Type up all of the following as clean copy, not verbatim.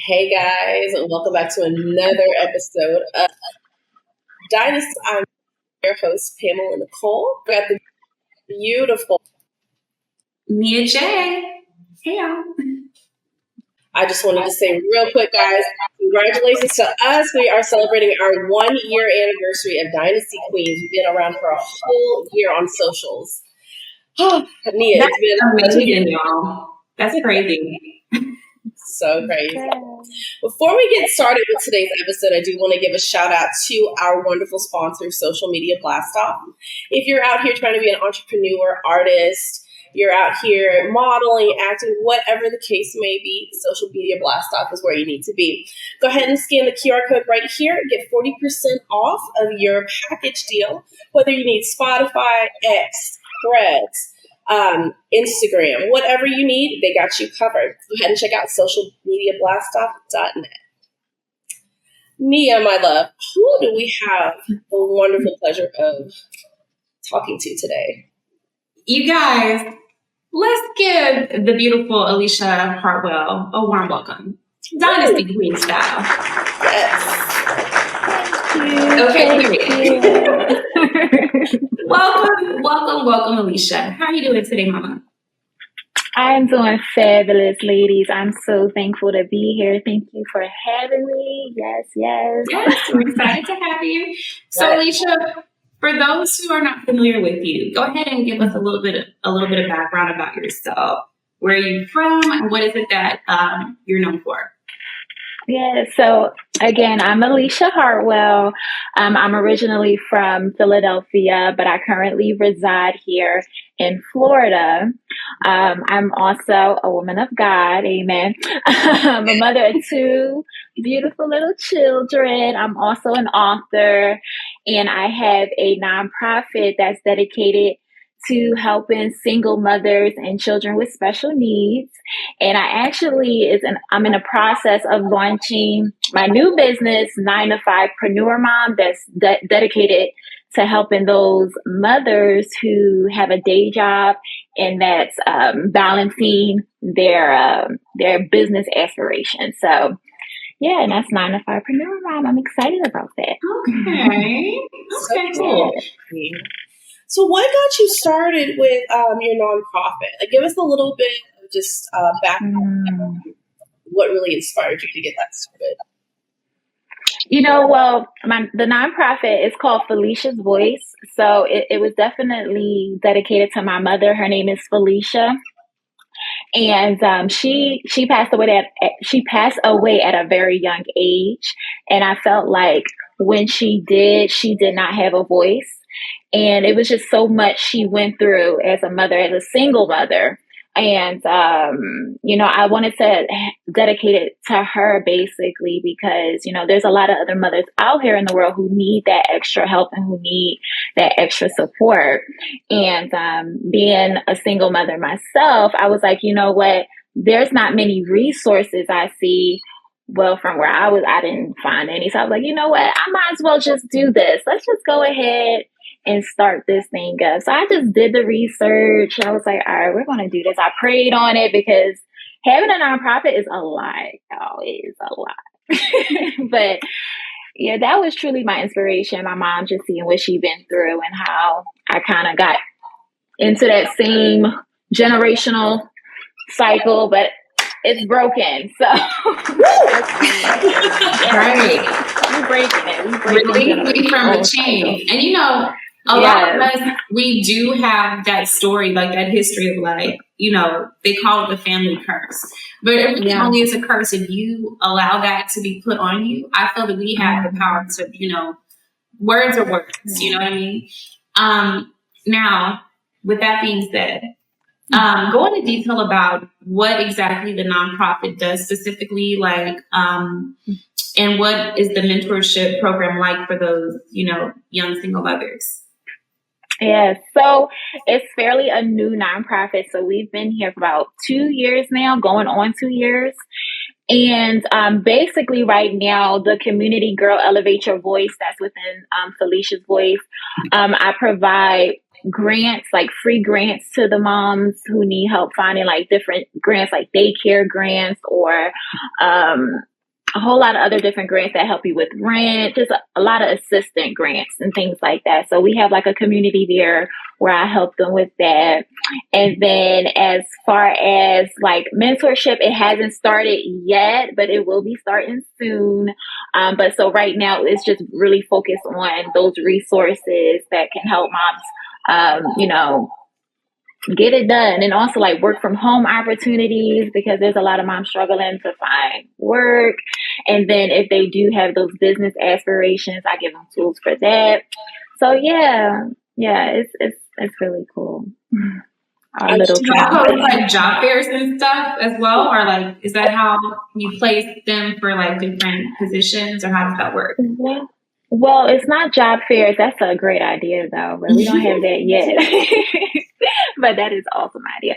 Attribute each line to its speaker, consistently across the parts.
Speaker 1: Hey guys, and welcome back to another episode of Dynasty. I'm your host, Pamela Nicole. We got the beautiful
Speaker 2: Mia J. Hey y'all.
Speaker 1: I just wanted to say real quick, guys, congratulations to us. We are celebrating our 1-year anniversary of Dynasty Queens. We've been around for a whole year on socials. Nia,
Speaker 2: it's been amazing, y'all. That's crazy.
Speaker 1: So crazy. Before we get started with today's episode, I do want to give a shout out to our wonderful sponsor, Social Media Blast Off. If you're out here trying to be an entrepreneur, artist, you're out here modeling, acting, whatever the case may be, Social Media Blast Off is where you need to be. Go ahead and scan the QR code right here. Get 40% off of your package deal, whether you need Spotify, X, Threads, Instagram, whatever you need, they got you covered. Go ahead and check out socialmediablastoff.net. Nia, my love, who do we have the wonderful pleasure of talking to today?
Speaker 2: You guys, let's give the beautiful Alicia Hartwell a warm welcome. Dynasty Queen style.
Speaker 1: Yes.
Speaker 2: Okay, welcome, Alicia. How are you doing today, Mama?
Speaker 3: I'm doing fabulous, ladies. I'm so thankful to be here. Thank you for having me. Yes.
Speaker 2: Yes, we're excited to have you. So, Alicia, for those who are not familiar with you, go ahead and give us a little bit of background about yourself. Where are you from, and what is it that you're known for?
Speaker 3: Yeah, so again, I'm Alicia Hartwell. I'm originally from Philadelphia, but I currently reside here in Florida. I'm also a woman of God, amen. I'm a mother of 2 beautiful little children. I'm also an author, and I have a nonprofit that's dedicated to helping single mothers and children with special needs. And I'm in the process of launching my new business, 9 to 5preneur Mom, that's dedicated to helping those mothers who have a day job and that's balancing their business aspirations. So yeah, and that's 9 to 5preneur Mom. I'm excited about that.
Speaker 2: Okay, cool.
Speaker 1: So what got you started with your nonprofit? Like, give us a little bit of just background. What really inspired you to get that started?
Speaker 3: Well, the nonprofit is called Felicia's Voice. So it was definitely dedicated to my mother. Her name is Felicia. And she passed away at a very young age. And I felt like when she did not have a voice. And it was just so much she went through as a mother, as a single mother. And, I wanted to dedicate it to her basically because, there's a lot of other mothers out here in the world who need that extra help and who need that extra support. And being a single mother myself, I was like, you know what? There's not many resources I see. Well, from where I didn't find any. So I was like, you know what? I might as well just do this. Let's just go ahead and start this thing up. So I just did the research. I was like, all right, we're going to do this. I prayed on it because having a nonprofit is a lot. Oh, it is a lot. But yeah, that was truly my inspiration. My mom, just seeing what she'd been through and how I kind of got into that same generational cycle, but it's broken. So
Speaker 2: right.
Speaker 3: We're breaking it.
Speaker 2: We're breaking from the chain. And a lot of us, we do have that story, like that history of they call it the family curse. But it really only is a curse if you allow that to be put on you. I feel that we have the power to, words are words, you know what I mean? Now, with that being said, go into detail about what exactly the nonprofit does specifically, and what is the mentorship program like for those, young single mothers?
Speaker 3: Yeah, so it's fairly a new nonprofit. So we've been here for about 2 years now, going on 2 years. And basically right now, the community Girl Elevate Your Voice, that's within Felicia's Voice. I provide grants, like free grants to the moms who need help finding like different grants, like daycare grants or a whole lot of other different grants that help you with rent, just a lot of assistant grants and things like that. So we have like a community there where I help them with that. And then as far as like mentorship, it hasn't started yet, but it will be starting soon. But so right now it's just really focused on those resources that can help moms, get it done. And also like work from home opportunities, because there's a lot of moms struggling to find work. And then if they do have those business aspirations, I give them tools for that. So yeah, it's really cool. Our little
Speaker 2: do you post like job fairs and stuff as well? Or like, is that how you place them for like different positions, or how does that work?
Speaker 3: Well, it's not job fairs. That's a great idea though, but we don't have that yet. But that is an awesome idea.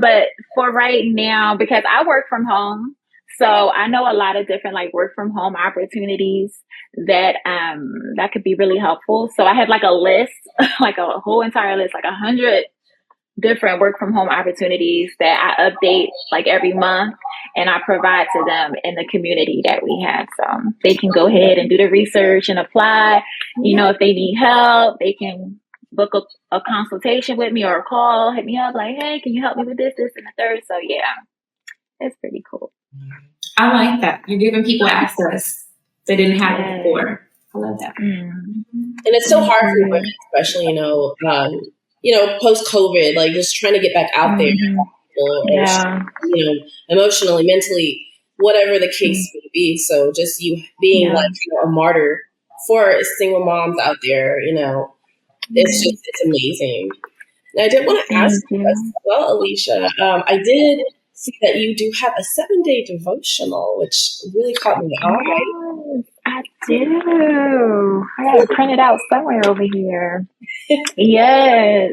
Speaker 3: But for right now, because I work from home, so I know a lot of different like work from home opportunities that that could be really helpful. So I have like a list, like a whole entire list, like 100 different work from home opportunities that I update like every month, and I provide to them in the community that we have. So they can go ahead and do the research and apply. If they need help, they can book a consultation with me or a call, hit me up like, hey, can you help me with this, and the third? So yeah, it's pretty cool.
Speaker 2: I like that. You're giving people access they didn't have it before. I love that.
Speaker 1: And it's so hard for women, especially, post-COVID, like just trying to get back out there, emotionally, mentally, whatever the case may be. So just you being like a martyr for single moms out there, it's amazing. And I did want to ask you as well, Alicia, I did see that you do have a 7-day devotional, which really caught me eye.
Speaker 3: I do. I got it printed out somewhere over here. Yes.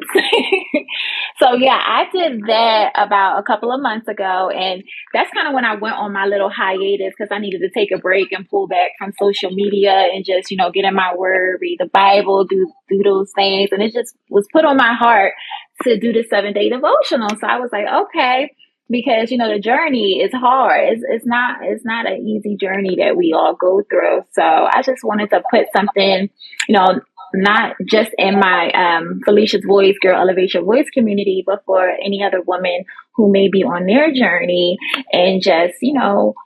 Speaker 3: So yeah, I did that about a couple of months ago, and that's kind of when I went on my little hiatus, because I needed to take a break and pull back from social media and just, get in my word, read the Bible, do those things. And it just was put on my heart to do the 7-day devotional. So I was like, okay, because the journey is hard. It's not an easy journey that we all go through. So I just wanted to put something, not just in my Felicia's Voice, Girl Elevate Your Voice community, but for any other woman who may be on their journey and just,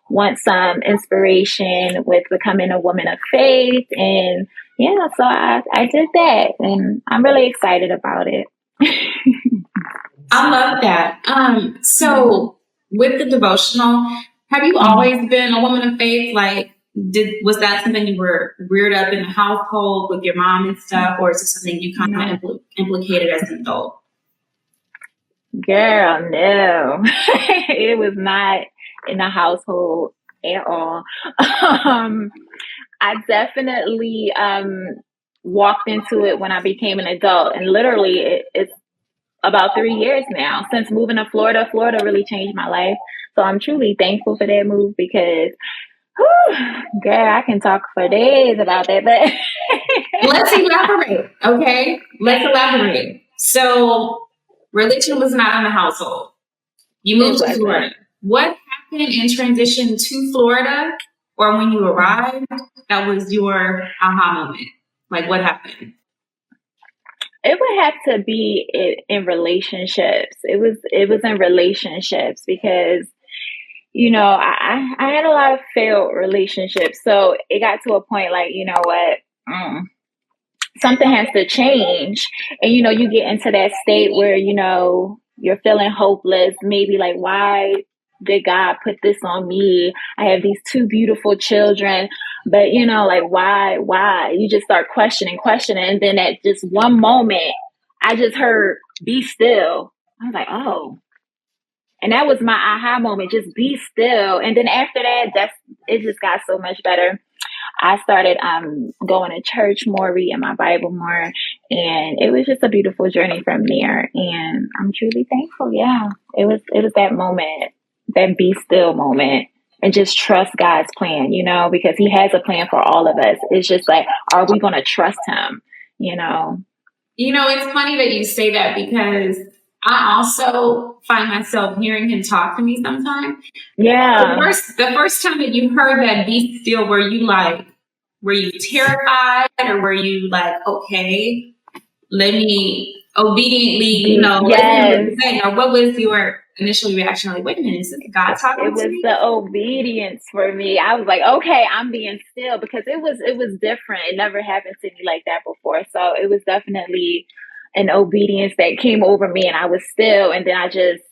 Speaker 3: want some inspiration with becoming a woman of faith. And yeah, so I did that, and I'm really excited about it.
Speaker 2: I love that. So with the devotional, have you always been a woman of faith? Like, was that something you were reared up in the household with your mom and stuff, or is it something you kind of implicated as an adult?
Speaker 3: Girl, no. It was not in the household at all. I definitely walked into it when I became an adult, and literally it's about 3 years now since moving to Florida. Florida really changed my life. So I'm truly thankful for that move, because girl, I can talk for days about that, but
Speaker 2: let's elaborate. Okay, let's elaborate. So religion was not in the household. You moved to Florida. What happened in transition to Florida, or when you arrived, that was your aha moment? Like, what happened?
Speaker 3: It would have to be in relationships. It was in relationships, because I had a lot of failed relationships. So it got to a point like, something has to change. And, you get into that state where, you're feeling hopeless. Maybe like, why did God put this on me? I have these 2 beautiful children, but like, why? You just start questioning. And then at just one moment, I just heard, be still. I was like, oh. And that was my aha moment, just be still. And then after that, it just got so much better. I started going to church more, reading my Bible more, and it was just a beautiful journey from there. And I'm truly thankful. Yeah, it was that moment, that be still moment, and just trust God's plan, because He has a plan for all of us. It's just like, are we going to trust Him?
Speaker 2: It's funny that you say that, because I also find myself hearing him talk to me sometimes.
Speaker 3: Yeah.
Speaker 2: The first time that you heard that be still, were you terrified, or were you like, okay, let me obediently,
Speaker 3: yes.
Speaker 2: or what was your initial reaction? Like, wait a minute, is this God talking to me?
Speaker 3: It was the obedience for me. I was like, okay, I'm being still, because it was different. It never happened to me like that before. So it was definitely an obedience that came over me, and I was still, and then I just,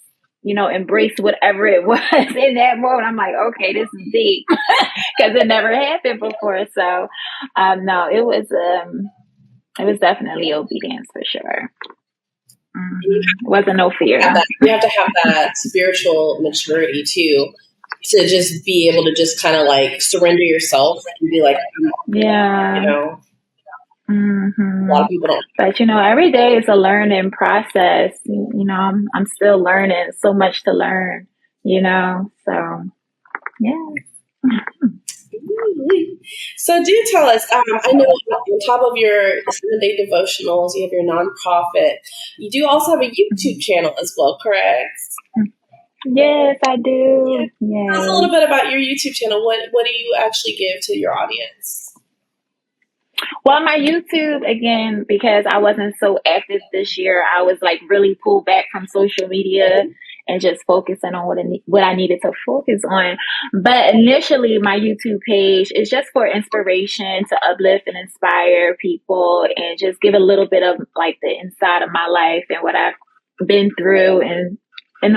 Speaker 3: embraced whatever it was in that moment. I'm like, okay, this is deep, because it never happened before. So, no, it was definitely obedience for sure. Wasn't no fear.
Speaker 1: You have to have that spiritual maturity too, to just be able to just kind of like surrender yourself and be like,
Speaker 3: yeah.
Speaker 1: A lot of people don't.
Speaker 3: But every day is a learning process. I'm still learning, so much to learn. So yeah.
Speaker 1: So do tell us. I know on top of your 7-day devotionals, you have your nonprofit. You do also have a YouTube channel as well, correct?
Speaker 3: Yes, I do. Yeah.
Speaker 1: Tell us a little bit about your YouTube channel. What do you actually give to your audience?
Speaker 3: Well, my YouTube, again, because I wasn't so active this year, I was like really pulled back from social media and just focusing on what I needed to focus on. But initially, my YouTube page is just for inspiration, to uplift and inspire people, and just give a little bit of like the inside of my life and what I've been through, and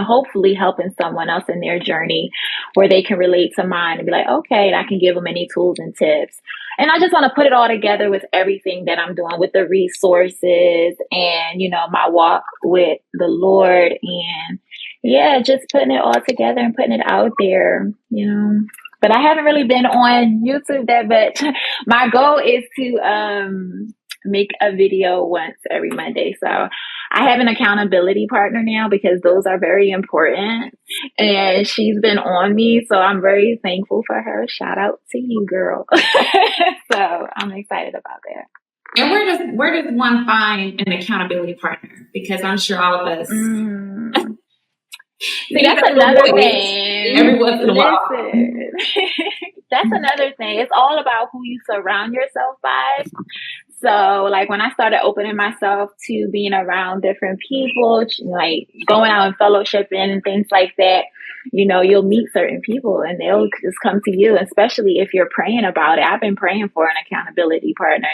Speaker 3: hopefully helping someone else in their journey where they can relate to mine and be like, okay, and I can give them any tools and tips. And I just want to put it all together with everything that I'm doing, with the resources and, my walk with the Lord, and yeah, just putting it all together and putting it out there, But I haven't really been on YouTube that much. My goal is to make a video once every Monday. So I have an accountability partner now, because those are very important, and she's been on me. So I'm very thankful for her. Shout out to you, girl. So I'm excited about that.
Speaker 2: And where does one find an accountability partner? Because I'm sure all of us.
Speaker 3: See, that's another thing.
Speaker 2: Every once in a while.
Speaker 3: That's another thing. It's all about who you surround yourself by. So, like, when I started opening myself to being around different people, like going out and fellowshipping and things like that, you'll meet certain people and they'll just come to you, especially if you're praying about it. I've been praying for an accountability partner,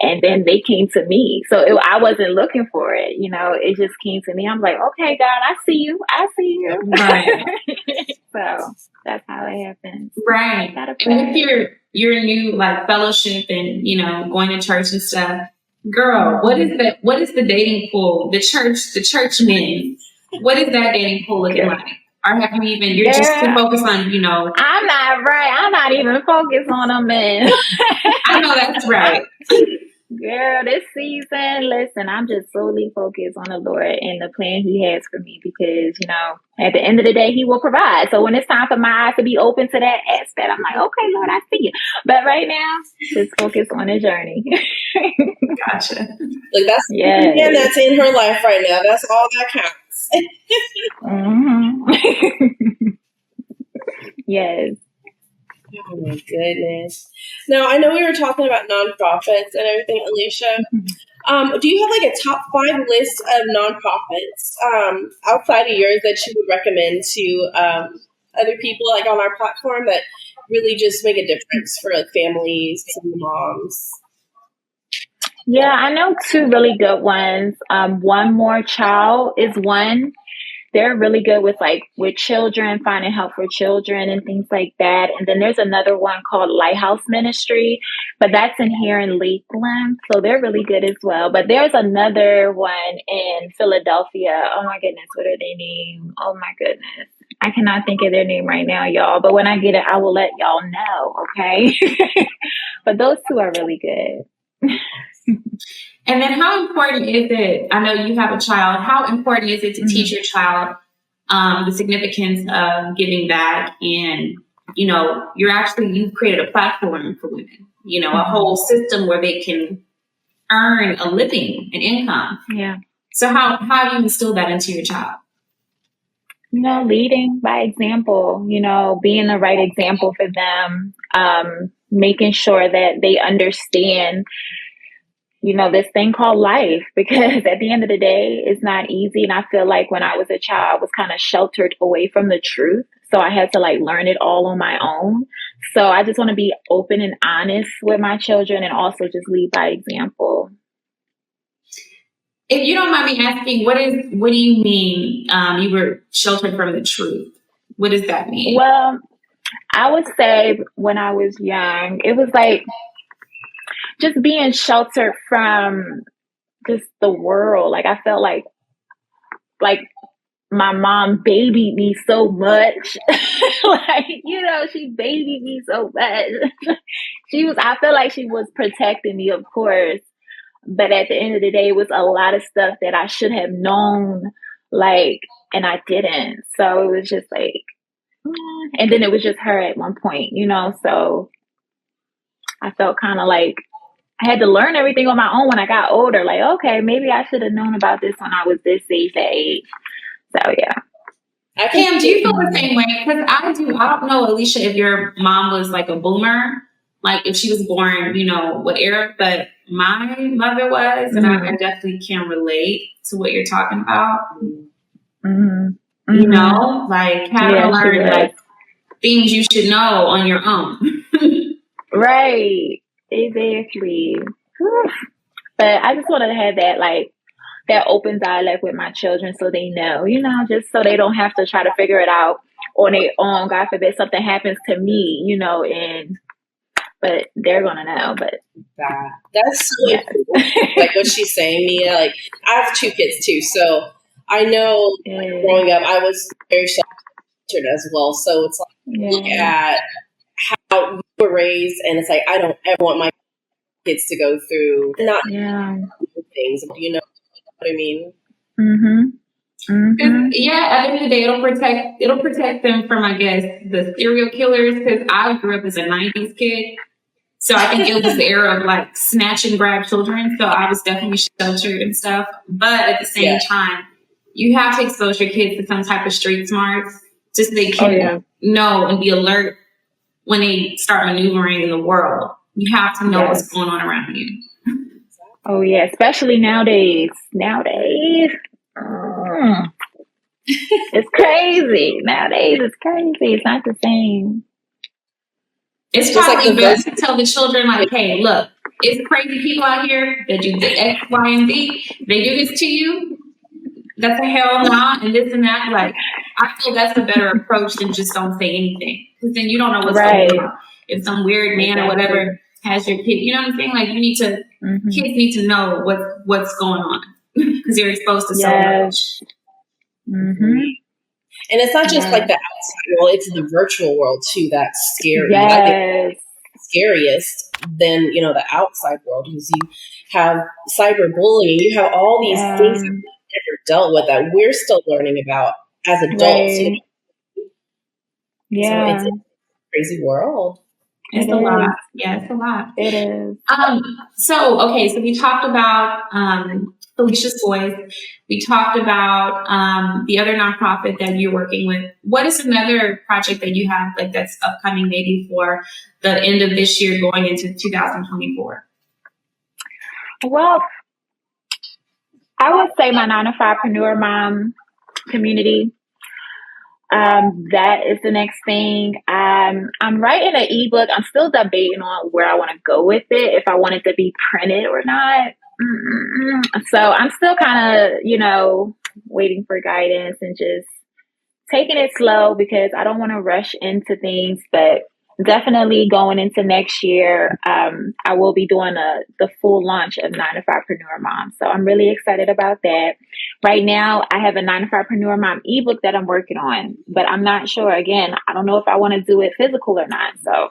Speaker 3: and then they came to me. So I wasn't looking for it, it just came to me. I'm like, okay, God, I see you.
Speaker 2: Right.
Speaker 3: So that's how it happens.
Speaker 2: Right. And if you're new, like fellowship and, going to church and stuff, girl, what is the dating pool? The church men, what is that dating pool looking like? Or have you even, you're just too focused on,
Speaker 3: I'm not even focused on them men.
Speaker 2: I know that's right.
Speaker 3: Girl, this season, listen, I'm just solely focused on the Lord and the plan He has for me, because, at the end of the day, He will provide. So when it's time for my eyes to be open to that aspect, I'm like, okay, Lord, I see you. But right now, just focus on the journey.
Speaker 2: Gotcha.
Speaker 1: Like that's in her life right now. That's all that counts.
Speaker 3: Yes.
Speaker 1: Oh my goodness. Now, I know we were talking about nonprofits and everything, Alicia. Do you have like a top 5 list of nonprofits outside of yours that you would recommend to other people, like on our platform, that really just make a difference for like families and moms?
Speaker 3: Yeah, I know 2 really good ones. One More Child is one. They're really good with children, finding help for children and things like that. And then there's another one called Lighthouse Ministry, but that's in here in Lakeland. So they're really good as well. But there's another one in Philadelphia. Oh my goodness, what are their name? Oh my goodness. I cannot think of their name right now, y'all. But when I get it, I will let y'all know, okay? But those 2 are really good.
Speaker 2: And then how important is it, I know you have a child, how important is it to teach your child the significance of giving back? And, you've created a platform for women, a whole system where they can earn a living, an income.
Speaker 3: Yeah.
Speaker 2: So how have you instilled that into your child?
Speaker 3: Leading by example, being the right example for them, making sure that they understand, this thing called life, because at the end of the day, it's not easy. And I feel like when I was a child, I was kind of sheltered away from the truth. So I had to learn it all on my own. So I just want to be open and honest with my children and also just lead by example.
Speaker 2: If you don't mind me asking, what do you mean you were sheltered from the truth? What does that mean?
Speaker 3: Well, I would say when I was young, it was just being sheltered from just the world. I felt like my mom babied me so much. She babied me so much. I felt like she was protecting me, of course. But at the end of the day, it was a lot of stuff that I should have known, and I didn't. So it was just and then it was just her at one point, so I felt kind of I had to learn everything on my own when I got older. Okay, maybe I should have known about this when I was this age, that age. So, yeah.
Speaker 2: Pam, do you feel the same way? Because I do. I don't know, Alicia, if your mom was a boomer, if she was born, what era, but my mother was, and I definitely can relate to what you're talking about.
Speaker 3: Mm-hmm.
Speaker 2: Having to learn things you should know on your own.
Speaker 3: Right. Exactly. But I just wanted to have that that open dialogue with my children so they know, just so they don't have to try to figure it out on their own. God forbid something happens to me, but they're gonna know. But
Speaker 1: that's so important. What she's saying, Mia. I have 2 kids too, so I know growing up I was very sheltered as well. So it's look at how we were raised, and it's I don't ever want my kids to go through things. You know what I mean?
Speaker 3: Mm-hmm.
Speaker 2: Mm-hmm. Yeah, at the end of the day, it'll protect them from, I guess, the serial killers. Because I grew up as a '90s kid, so I think it was the era of snatch and grab children. So I was definitely sheltered and stuff. But at the same time, you have to expose your kids to some type of street smarts, just so they can know and be alert when they start maneuvering in the world. You have to know what's going on around you.
Speaker 3: Oh yeah, especially nowadays. It's crazy. Nowadays it's crazy. It's not the same.
Speaker 2: It's probably best to tell the children, hey, look, it's crazy people out here that do the X, Y, and Z. They do this to you. That's a hell no, and this and that. I feel that's a better approach than just don't say anything. Because then you don't know what's going on. If some weird man or whatever has your kid, you know what I'm saying? You need to, kids need to know what's going on. Because they're exposed to so much.
Speaker 3: Mm-hmm.
Speaker 1: And it's not just the outside world, it's the virtual world too that's scary.
Speaker 3: Yes.
Speaker 1: I think scariest than, the outside world, because you have cyberbullying, you have all these things that we've never dealt with that we're still learning about as adults.
Speaker 3: Right. Yeah.
Speaker 1: So it's a crazy world.
Speaker 2: It's a lot. Yeah, it's a lot.
Speaker 3: It is.
Speaker 2: So we talked about Felicia's Voice. We talked about the other nonprofit that you're working with. What is another project that you have that's upcoming maybe for the end of this year going into 2024?
Speaker 3: Well, I would say my 9-to-5preneur mom community. That is the next thing. I'm writing an ebook. I'm still debating on where I want to go with it, if I want it to be printed or not. So I'm still kind of, waiting for guidance and just taking it slow, because I don't want to rush into things. But definitely going into next year, I will be doing the full launch of 9-to-5preneur Mom. So I'm really excited about that. Right now, I have a 9-to-5preneur Mom ebook that I'm working on, but I'm not sure. Again, I don't know if I want to do it physical or not. So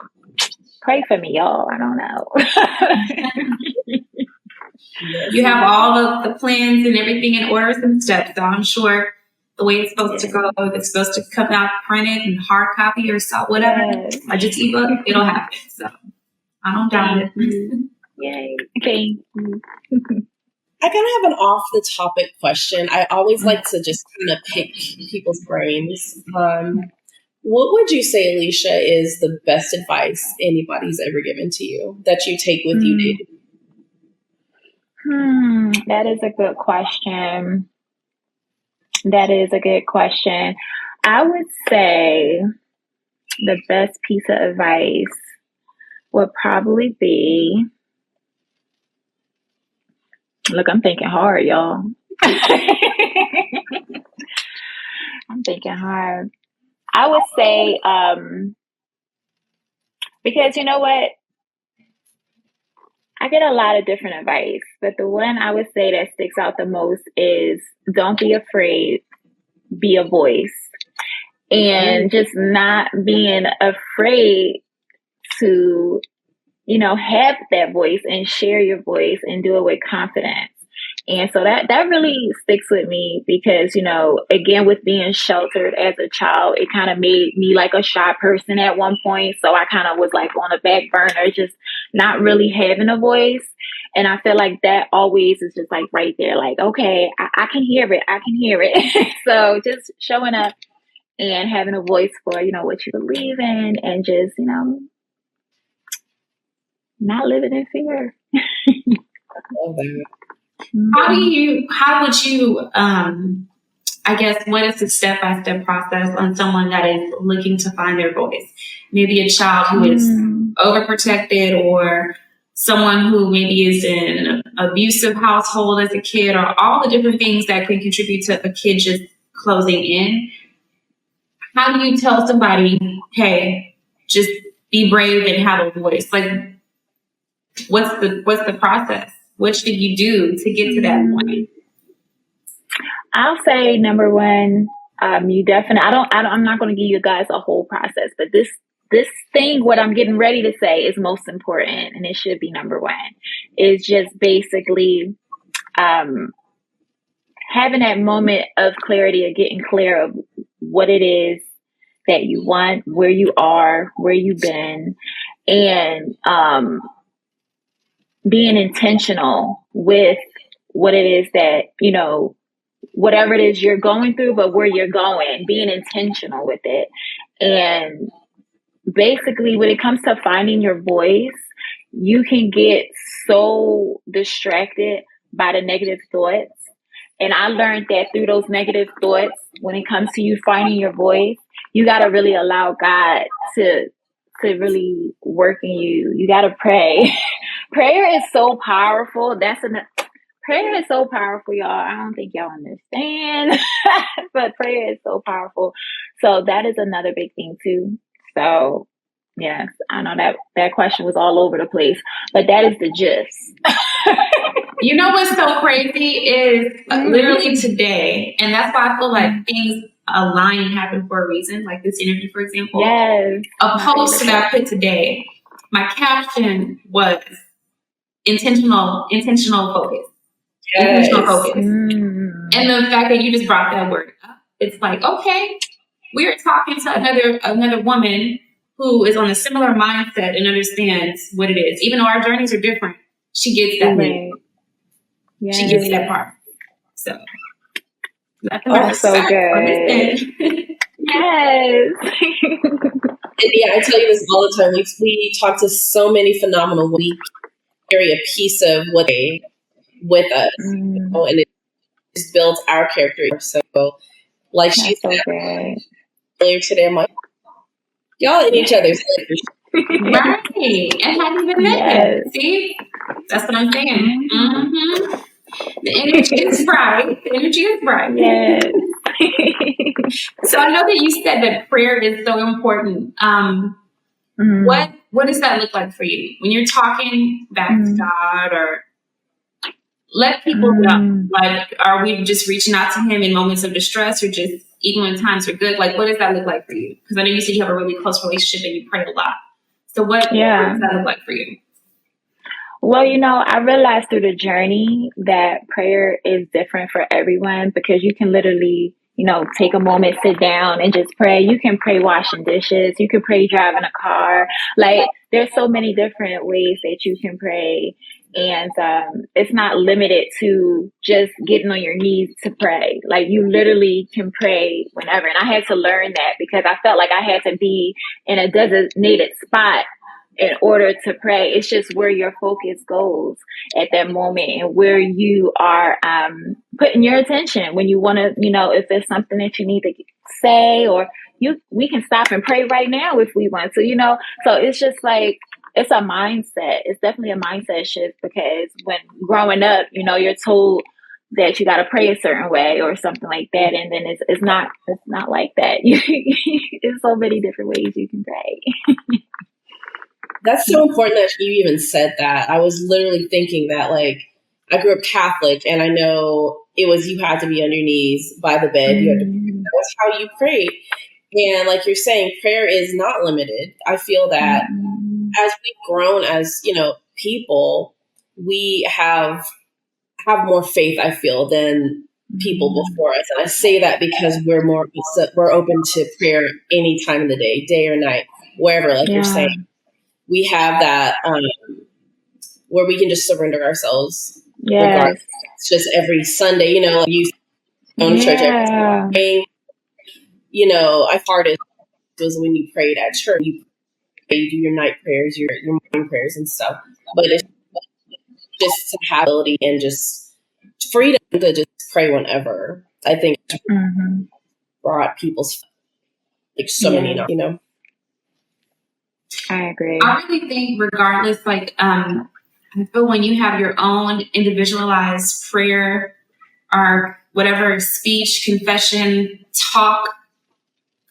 Speaker 3: pray for me, y'all. I don't know.
Speaker 2: You have all of the plans and everything in order and steps. So I'm sure the way it's supposed to go, if it's supposed to come out printed and hard copy or so, whatever, or just ebook, it'll happen. So I don't doubt it.
Speaker 3: Yay. Thank you.
Speaker 1: I kind of have an off the topic question. I always like to just kind of pick people's brains. What would you say, Alicia, is the best advice anybody's ever given to you that you take with you daily?
Speaker 3: That is a good question. I would say the best piece of advice would probably be, look, I'm thinking hard, y'all. I'm thinking hard. I would say, because you know what? I get a lot of different advice, but the one I would say that sticks out the most is don't be afraid, be a voice. And just not being afraid to, have that voice and share your voice and do it with confidence. And so that really sticks with me because, again, with being sheltered as a child, it kind of made me like a shy person at one point. So I kind of was like on a back burner, just not really having a voice. And I feel like that always is just like right there, like, okay, I can hear it. So just showing up and having a voice for, what you believe in and just, not living in fear.
Speaker 2: How would you, I guess, what is the step-by-step process on someone that is looking to find their voice? Maybe a child who is overprotected or someone who maybe is in an abusive household as a kid, or all the different things that can contribute to a kid just closing in. How do you tell somebody, hey, just be brave and have a voice? Like, what's the process? What should you do to get to that point?
Speaker 3: I'll say number one, you definitely. I'm not going to give you guys a whole process, but this thing, what I'm getting ready to say, is most important, and it should be number one. Is just basically having that moment of clarity, of getting clear of what it is that you want, where you are, where you've been, and being intentional with what it is that, whatever it is you're going through, but where you're going, being intentional with it. And basically, when it comes to finding your voice, you can get so distracted by the negative thoughts. And I learned that through those negative thoughts, when it comes to you finding your voice, you got to really allow God to really work in you. You got to pray. Prayer is so powerful. Prayer is so powerful, y'all. I don't think y'all understand, but prayer is so powerful. So that is another big thing too. So yes, I know that question was all over the place, but that is the gist.
Speaker 2: You know what's so crazy is literally today, and that's why I feel like things align and happen for a reason, like this interview, for example.
Speaker 3: Yes.
Speaker 2: A post that I put today, my caption was intentional focus.
Speaker 1: Yes.
Speaker 2: Intentional focus. And the fact that you just brought that word up, it's like, okay, we're talking to another woman who is on a similar mindset and understands what it is. Even though our journeys are different, she gets that.
Speaker 3: Right. Yes.
Speaker 2: She gets that part. So
Speaker 3: that's so good. Yes.
Speaker 1: And yeah, I tell you this all the time. We talk to so many phenomenal women. We carry a piece of what they with us, and it just builds our character. So, like she said earlier today, I'm like, y'all in each other's
Speaker 2: right? And hadn't even met. See, that's what I'm saying. Mm-hmm. The energy is right.
Speaker 3: Yes.
Speaker 2: So I know that you said that prayer is so important. What does that look like for you when you're talking back to God, or let people know? Like, are we just reaching out to Him in moments of distress, or just even when times are good? Like, what does that look like for you? Because I know you said you have a really close relationship and you pray a lot. So what does that look like for you?
Speaker 3: Well, I realized through the journey that prayer is different for everyone, because you can literally, take a moment, sit down and just pray. You can pray washing dishes. You can pray driving a car. Like, there's so many different ways that you can pray. And it's not limited to just getting on your knees to pray. Like, you literally can pray whenever. And I had to learn that because I felt like I had to be in a designated spot in order to pray. It's just where your focus goes at that moment and where you are putting your attention when you want to, if there's something that you need to say, or we can stop and pray right now if we want to, so it's just like, it's a mindset. It's definitely a mindset shift, because when growing up, you're told that you got to pray a certain way or something like that, and then it's not like that. There's so many different ways you can pray.
Speaker 1: That's so important that you even said that. I was literally thinking that, like, I grew up Catholic, and I know it was, you had to be on your knees by the bed. You had to pray. That was how you prayed. And like you're saying, prayer is not limited. I feel that as we've grown as, people, we have more faith, I feel, than people before us. And I say that because we're open to prayer any time of the day or night, wherever, like you're saying. We have that where we can just surrender ourselves. Regardless. It's just every Sunday, like you go to church every Sunday. I part was when you prayed at church. You do your night prayers, your morning prayers and stuff. But it's just to have ability and just freedom to just pray whenever. I think brought people's many,
Speaker 3: I agree.
Speaker 2: I really think regardless, like, I feel when you have your own individualized prayer or whatever speech, confession, talk,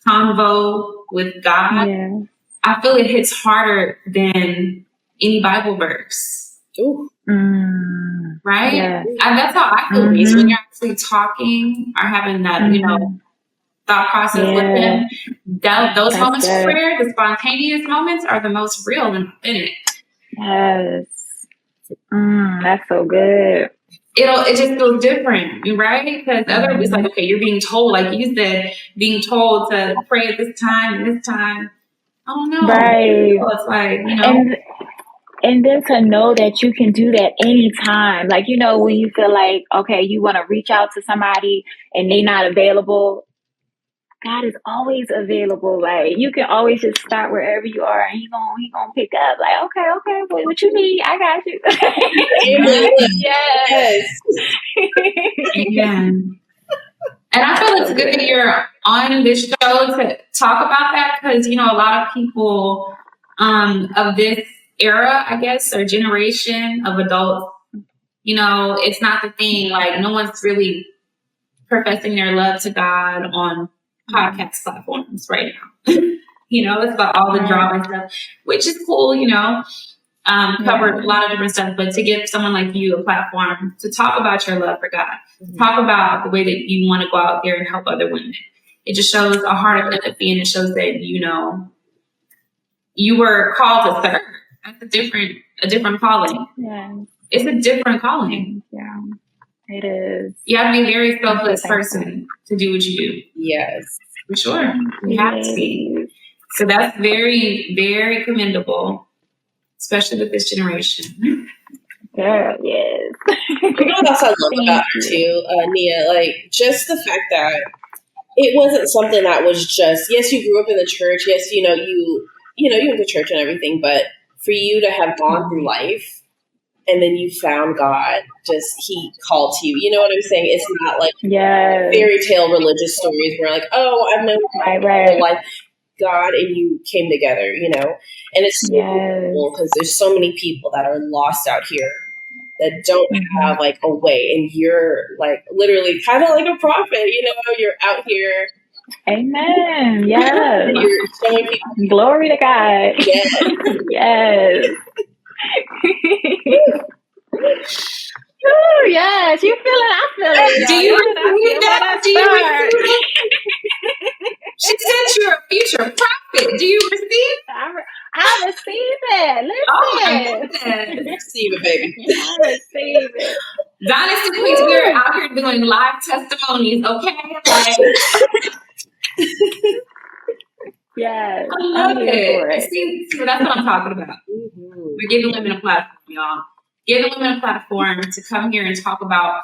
Speaker 2: convo with God, I feel it hits harder than any Bible verse.
Speaker 1: Ooh.
Speaker 2: Right?
Speaker 3: Yeah.
Speaker 2: And that's how I feel when you're actually talking or having that, thought process with him. Those moments of prayer, the spontaneous moments, are the most real and authentic.
Speaker 3: Yes. That's so good.
Speaker 2: It just feels different, right? Because it's like, okay, you're being told, like you said, being told to pray at this time and this time. I don't know.
Speaker 3: Right.
Speaker 2: So it's like,
Speaker 3: And then to know that you can do that anytime. Like, when you feel like, okay, you want to reach out to somebody and they're not available, God is always available. Like, you can always just start wherever you are, and he gonna pick up. Like, okay, boy, what you need? I got you.
Speaker 1: Yes.
Speaker 2: Amen. And I feel it's good that you're on this show to talk about that, because a lot of people of this era, I guess, or generation of adults, it's not the thing. Like, no one's really professing their love to God on podcast platforms right now. It's about all the drama and stuff, which is cool, covered a lot of different stuff, but to give someone like you a platform to talk about your love for God, talk about the way that you want to go out there and help other women. It just shows a heart of empathy, and it shows that, you were called to serve. That's a different calling.
Speaker 3: Yeah.
Speaker 2: It's a different calling.
Speaker 3: Yeah. It is.
Speaker 2: You have to be a very selfless person to do what you do.
Speaker 1: Yes.
Speaker 2: For sure. You have to be. So that's very, very commendable, especially with this generation.
Speaker 3: Girl, yes.
Speaker 1: What else I love about her too, Nia, like, just the fact that it wasn't something that was just, yes, you grew up in the church, yes, you went to church and everything, but for you to have gone through life and then you found God, he called to you. You know what I'm saying? It's not like fairy tale religious stories where, like, oh, I've known God my whole life. God and you came together, and it's so cool because there's so many people that are lost out here that don't have like a way, and you're like literally kind of like a prophet, you're out here.
Speaker 3: Amen. Yes.
Speaker 1: You're showing people.
Speaker 3: Glory to God.
Speaker 1: Yes.
Speaker 3: Yes. Oh, yes. You feel it. I feel it.
Speaker 2: Do you receive that? Do you receive it? She said you're a future prophet. Do you receive?
Speaker 3: I receive it. Listen.
Speaker 1: Receive it, baby.
Speaker 3: I receive it.
Speaker 2: Dynasty Queens, we're out here doing live testimonies, okay?
Speaker 3: Yes.
Speaker 2: I love it. See, that's what I'm talking about. We're giving women a platform, y'all. give the women a platform to come here and talk about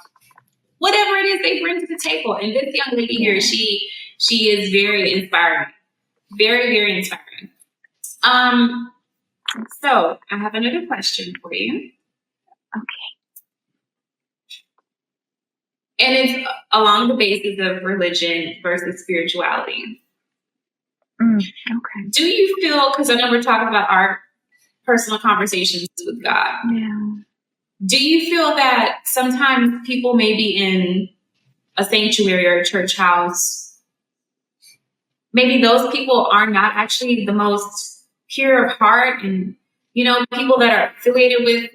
Speaker 2: whatever it is they bring to the table. And this young lady here, she is very inspiring. Very, very inspiring. So I have another question for you.
Speaker 3: Okay.
Speaker 2: And it's along the basis of religion versus spirituality.
Speaker 3: Okay.
Speaker 2: Do you feel, because I know we're talking about our personal conversations with God.
Speaker 3: Yeah.
Speaker 2: Do you feel that sometimes people may be in a sanctuary or a church house, maybe those people are not actually the most pure of heart, and, you know, people that are affiliated with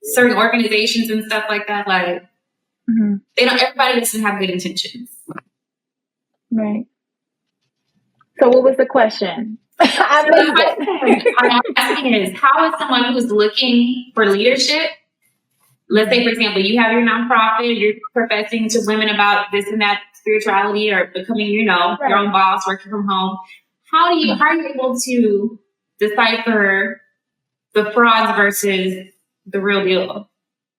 Speaker 2: certain organizations and stuff like that, like, everybody doesn't have good intentions.
Speaker 3: Right. So what was the question?
Speaker 2: I'm asking is, how is someone who's looking for leadership, let's say, for example, you have your nonprofit, you're professing to women about this and that spirituality or becoming, you know, your own boss, working from home. How are you able to decipher the frauds versus the real deal?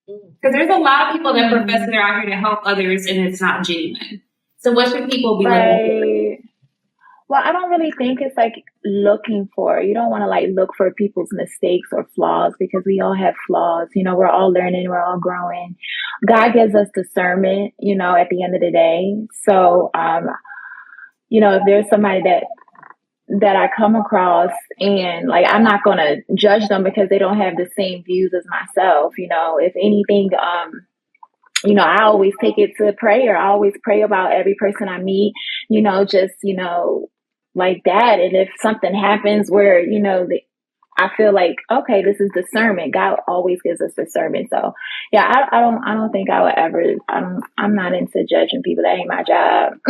Speaker 2: Because there's a lot of people that profess they're out here to help others and it's not genuine. So what should people be looking for?
Speaker 3: Well, I don't really think it's like looking for. You don't want to like look for people's mistakes or flaws, because we all have flaws. You know, we're all learning, we're all growing. God gives us discernment, you know, at the end of the day. So, you know, if there's somebody that I come across, and like, I'm not going to judge them because they don't have the same views as myself. You know, if anything, you know, I always take it to prayer. I always pray about every person I meet, you know, just, you know, like that. And if something happens where, you know, I feel like, okay, this is discernment. God always gives us discernment. So yeah, I don't think I would ever, I'm not into judging people. That ain't my job.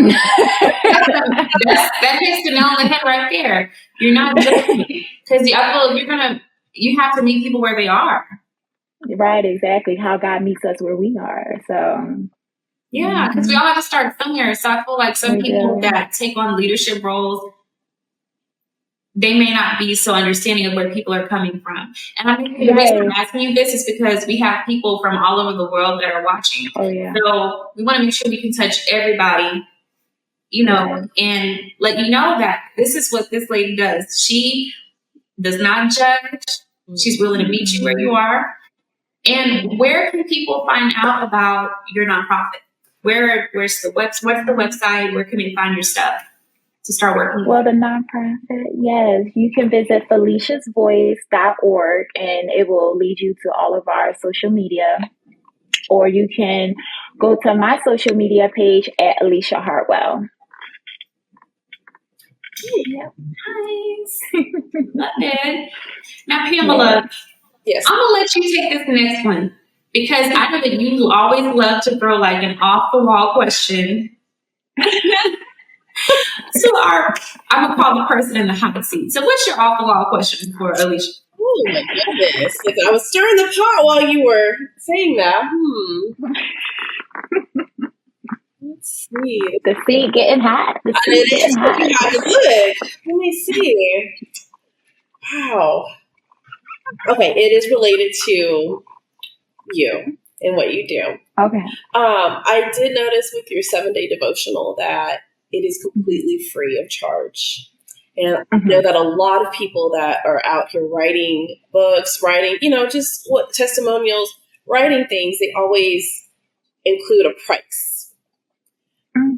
Speaker 2: that hits the nail on the head right there. You're not judging, because I feel you have to meet people where they are.
Speaker 3: Right, exactly. How God meets us where we are. So
Speaker 2: yeah, because we all have to start somewhere. So I feel like some people that take on leadership roles, they may not be so understanding of where people are coming from. And I think the reason I'm asking you this is because we have people from all over the world that are watching.
Speaker 3: Oh, yeah.
Speaker 2: So we want to make sure we can touch everybody, you know, and let you know that this is what this lady does. She does not judge. She's willing to meet you where you are. And where can people find out about your nonprofit? What's the website? Where can they find your stuff to start working?
Speaker 3: Well, the nonprofit, yes, you can visit Felicia'sVoice.org, and it will lead you to all of our social media. Or you can go to my social media page at Alicia Hartwell.
Speaker 2: Yep. Nice. Love it. Now, Pamela, yes. I'm going to let you take this next one, because I know that you always love to throw like an off-the-wall question. So I'm going to call the person in the hot seat. So what's your off-the-wall question for Alicia?
Speaker 1: Oh, my goodness. I was stirring the pot while you were saying that. Let's see.
Speaker 3: The seat getting hot. The seat getting hot.
Speaker 1: Look, let me see. Wow. Okay, it is related to you and what you do.
Speaker 3: Okay.
Speaker 1: I did notice with your 7-day devotional that it is completely free of charge. And I know that a lot of people that are out here writing books, writing, you know, just what testimonials, writing things, they always include a price.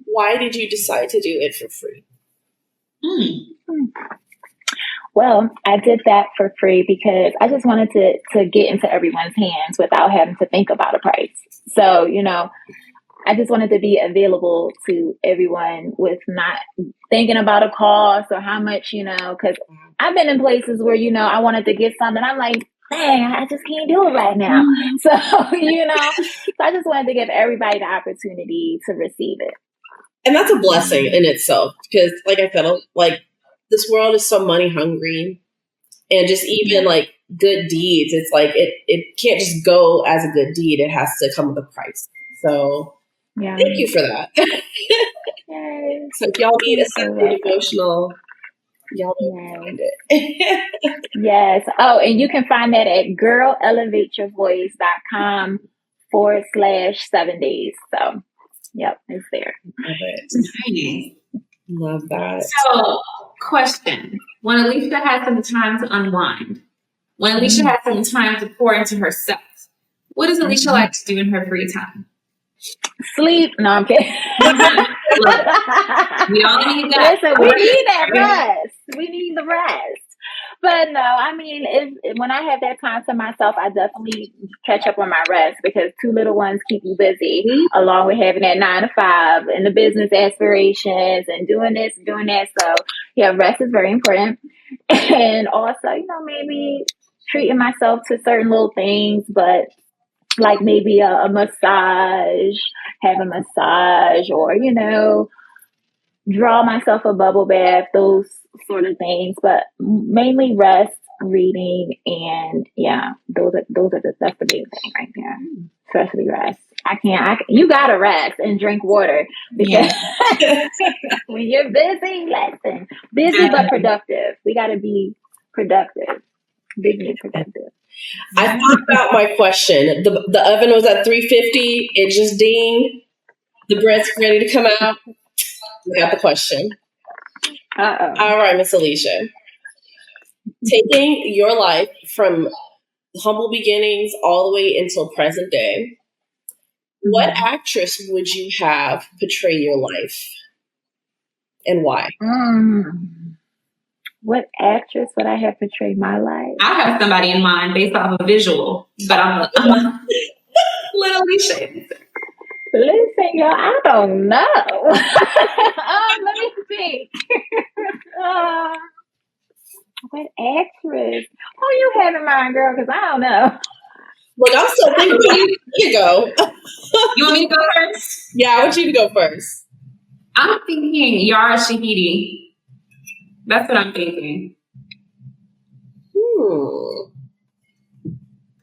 Speaker 1: Why did you decide to do it for free?
Speaker 3: Well, I did that for free because I just wanted to get into everyone's hands without having to think about a price. So, you know, I just wanted to be available to everyone with not thinking about a cost or how much, you know, because I've been in places where, you know, I wanted to get something. I'm like, dang, I just can't do it right now. So, you know, so I just wanted to give everybody the opportunity to receive it.
Speaker 1: And that's a blessing in itself, because like I said, like this world is so money hungry, and just even like good deeds, it's like it can't just go as a good deed. It has to come with a price. So thank you for that. So if y'all need a 7-day devotional, Y'all
Speaker 3: Yes.
Speaker 1: find it.
Speaker 3: Yes. Oh, and you can find that at girlelevateyourvoice.com/7days. So, yep, it's there.
Speaker 1: Love it.
Speaker 2: Nice.
Speaker 1: Love that.
Speaker 2: So, question. When Alicia has some time to unwind, when Alicia has some time to pour into herself, what does Alicia like to do in her free time?
Speaker 3: Sleep. No, I'm kidding.
Speaker 2: Look, we all need that.
Speaker 3: Listen, we need that rest. We need the rest. But no, I mean, when I have that time to myself, I definitely catch up on my rest because 2 little ones keep you busy, along with having that 9 to 5 and the business aspirations and doing this, doing that. So yeah, rest is very important. And also, maybe treating myself to certain little things, but like maybe a massage, have a massage, or draw myself a bubble bath, those sort of things, but mainly rest, reading, and that's the big thing right there. Especially rest. You gotta rest and drink water because when you're busy, busy but productive. We gotta be productive, busy and productive.
Speaker 1: I thought about my question. The oven was at 350. It just dinged. The bread's ready to come out. We got the question. All right, Miss Alicia. Taking your life from humble beginnings all the way until present day, what actress would you have portray your life, and why?
Speaker 3: What actress would I have portrayed my life?
Speaker 2: I have somebody in mind based off a visual, but I'm a little Alicia.
Speaker 3: Listen, y'all, I don't know. Let me think. What actress? Who you have in mind, girl? Because I don't know.
Speaker 1: Look, I'm still thinking. You go.
Speaker 2: You want me to go first?
Speaker 1: Yeah, I want you to go first.
Speaker 2: I'm thinking Yara Shahidi. That's what I'm thinking.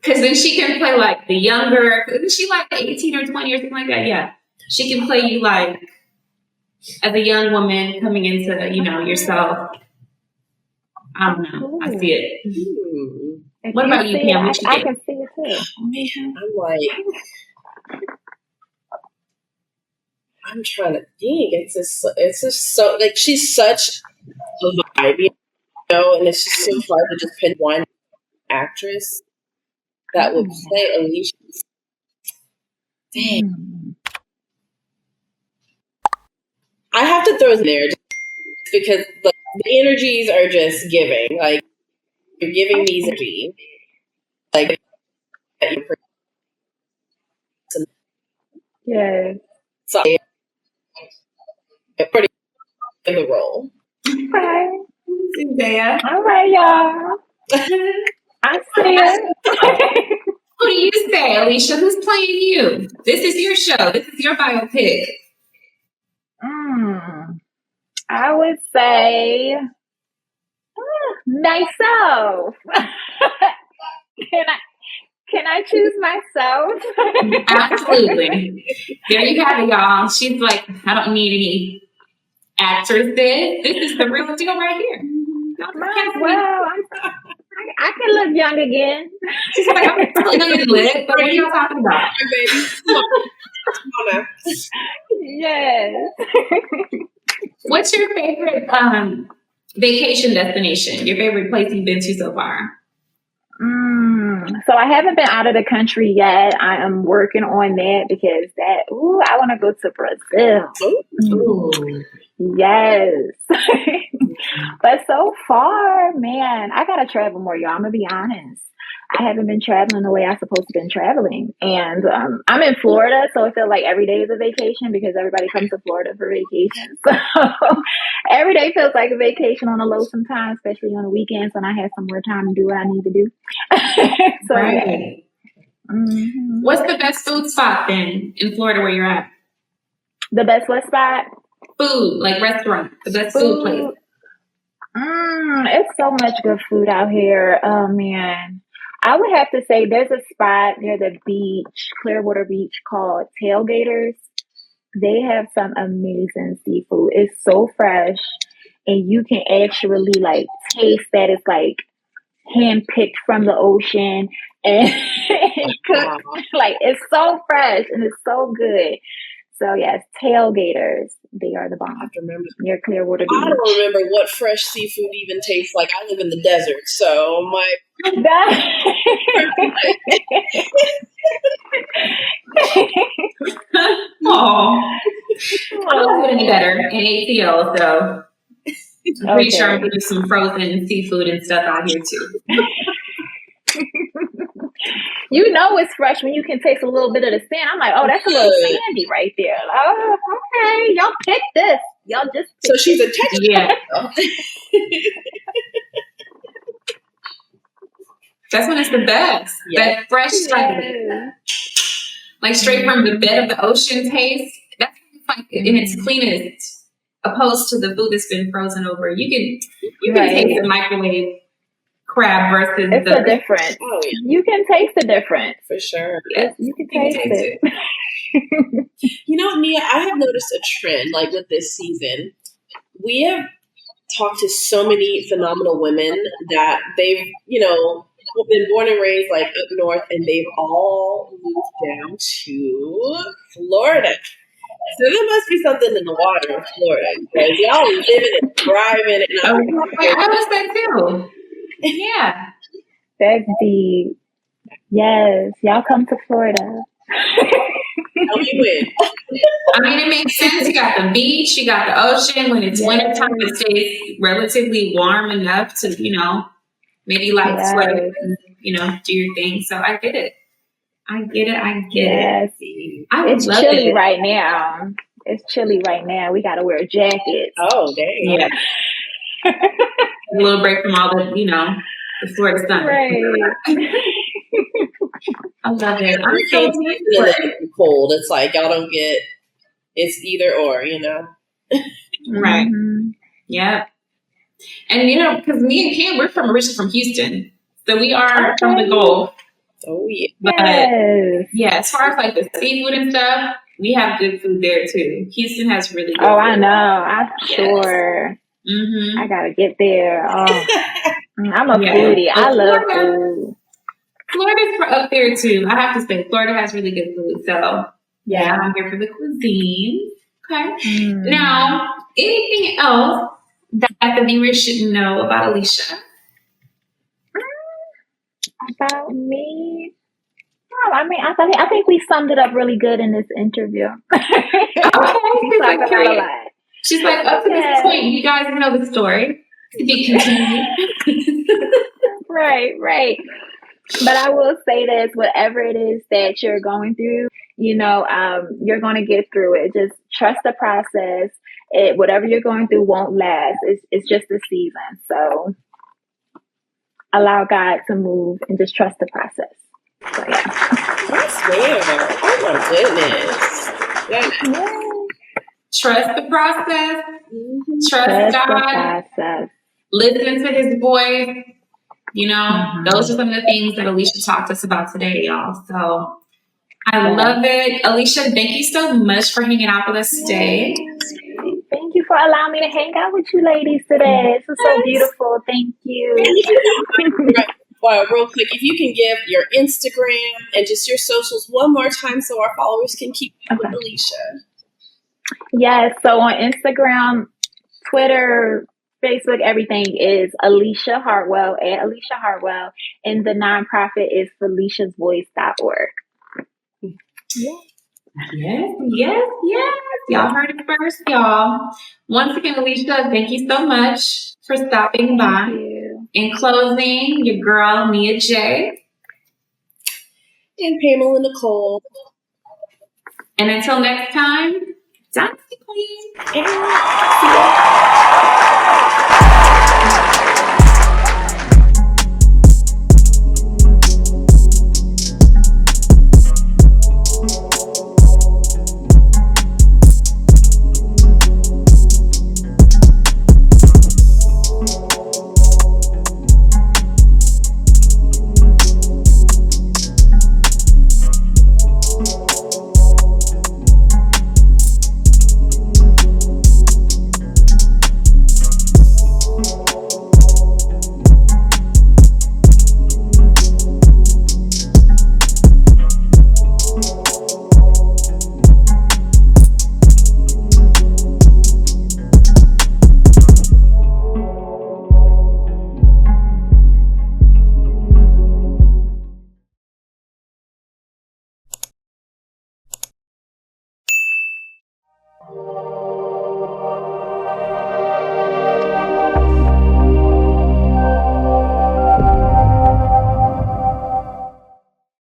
Speaker 2: Because then she can play like the younger. Isn't she like 18 or 20 or something like that? Yeah. She can play you like as a young woman coming into, yourself. I don't know. I see it. What about you, Pam?
Speaker 3: I can see it too.
Speaker 1: I'm trying to think. It's just so, like, she's such a vibe, and it's just so hard to just pin one actress that would play Alicia. Dang. I have to throw it there just because the energies are just giving. Like, you're giving me energy. Like,
Speaker 3: yeah.
Speaker 1: So, pretty in the role.
Speaker 3: Okay.
Speaker 2: Yeah.
Speaker 3: All right, y'all. I see it.
Speaker 2: Who do you say, Alicia? Who's playing you? This is your show. This is your biopic.
Speaker 3: I would say myself. Can I choose myself?
Speaker 2: Absolutely. There you have it, y'all. She's like, I don't need any actors. This is the real deal right here.
Speaker 3: Well, I can look young again.
Speaker 2: She's like, I'm totally young and lit, but what are y'all talking about?
Speaker 1: Come on now.
Speaker 3: Yes.
Speaker 2: What's your favorite vacation destination? Your favorite place you've been to so far?
Speaker 3: So I haven't been out of the country yet. I am working on that because I want to go to Brazil.
Speaker 2: Ooh.
Speaker 3: Yes. But so far, man, I got to travel more, y'all. I'm going to be honest. I haven't been traveling the way I'm supposed to been traveling. And I'm in Florida, so I feel like every day is a vacation because everybody comes to Florida for vacation. So every day feels like a vacation on the low sometimes, especially on the weekends when I have some more time to do what I need to do. So,
Speaker 2: right. What's the best food spot then in Florida where you're at?
Speaker 3: The best what spot?
Speaker 2: Food, like restaurant. The best food place.
Speaker 3: It's so much good food out here. Oh, man. I would have to say there's a spot near the beach, Clearwater Beach, called Tailgaters. They have some amazing seafood. It's so fresh. and you can actually like taste that it's like handpicked from the ocean and cooked. Like it's so fresh and it's so good. So yes, tailgaters, they are the bomb.
Speaker 1: I have to remember.
Speaker 3: Near Clearwater Beach.
Speaker 1: I don't remember what fresh seafood even tastes like. I live in the desert, so my
Speaker 2: I'm doing better in ATL, so I'm pretty sure I'm getting some frozen seafood and stuff out here too.
Speaker 3: You know it's fresh when you can taste a little bit of the sand. I'm like, oh, that's a little sandy right there. Oh, okay, y'all pick this. Y'all just
Speaker 1: so she's a texture.
Speaker 2: Yeah. That's when it's the best. Yeah. That fresh, like straight from the bed of the ocean taste. That's like in its cleanest, opposed to the food that's been frozen over. You can taste the microwave crab versus
Speaker 3: it's a difference. Oh, yeah. You can taste the difference
Speaker 1: for sure.
Speaker 3: Yes. You can taste it.
Speaker 1: You know, Nia, I have noticed a trend like with this season. We have talked to so many phenomenal women that they've, been born and raised like up north, and they've all moved down to Florida. So there must be something in the water in Florida because y'all living and thriving. And
Speaker 2: I was that too. Yeah.
Speaker 3: That's deep. Yes. Y'all come to Florida.
Speaker 1: Tell me when.
Speaker 2: I mean, it makes sense. You got the beach, you got the ocean. When it's wintertime, it stays relatively warm enough to, maybe like sweat, do your thing. So I get it. I get it.
Speaker 3: It's chilly right now. It's chilly right now. We got to wear jackets.
Speaker 1: Oh, dang.
Speaker 2: Yeah. A little break from all the, the Florida sun.
Speaker 3: Right.
Speaker 2: I love it. I'm
Speaker 1: so cold. It's like y'all don't get. It's either or,
Speaker 2: Right. Mm-hmm. Yeah. And because me and Cam, we're originally from Houston, so we are from the Gulf.
Speaker 1: Oh yeah.
Speaker 2: But yeah, as far as like the seafood and stuff, we have good food there too. Houston has really good food.
Speaker 3: I know. I'm sure.
Speaker 2: Mm-hmm.
Speaker 3: I gotta get there. Oh. I'm a foodie. I love food.
Speaker 2: Florida's up there too. I have to say, Florida has really good food. So yeah, I'm here for the cuisine. Okay. Now, anything else that the viewers should know about Alicia?
Speaker 3: About me? No, I mean, I think we summed it up really good in this interview.
Speaker 2: She's like, up to this point, you guys know the story. To be continued.
Speaker 3: Right. But I will say this, whatever it is that you're going through, you're going to get through it. Just trust the process. Whatever you're going through won't last. It's just a season. So allow God to move and just trust the process. So yeah.
Speaker 1: That's fair. Oh my goodness.
Speaker 2: Yeah. Trust the process. Trust God.
Speaker 3: The process.
Speaker 2: Listen to His voice. Those are some of the things that Alicia talked to us about today, y'all. So I love it. Alicia, thank you so much for hanging out with us today.
Speaker 3: Thank you for allowing me to hang out with you ladies today. This was so beautiful. Thank you.
Speaker 1: Well, real quick, if you can give your Instagram and just your socials one more time so our followers can keep up with Alicia.
Speaker 3: Yes. So on Instagram, Twitter, Facebook, everything is Alicia Hartwell at Alicia Hartwell, and the nonprofit is Felicia'sVoice.org.
Speaker 2: Yes. Y'all heard it first, y'all. Once again, Alicia, thank you so much for stopping by.
Speaker 3: Thank you.
Speaker 2: In closing, your girl, Nia J.
Speaker 1: And Pamela Nicole.
Speaker 2: And until next time, Dynasty Queens.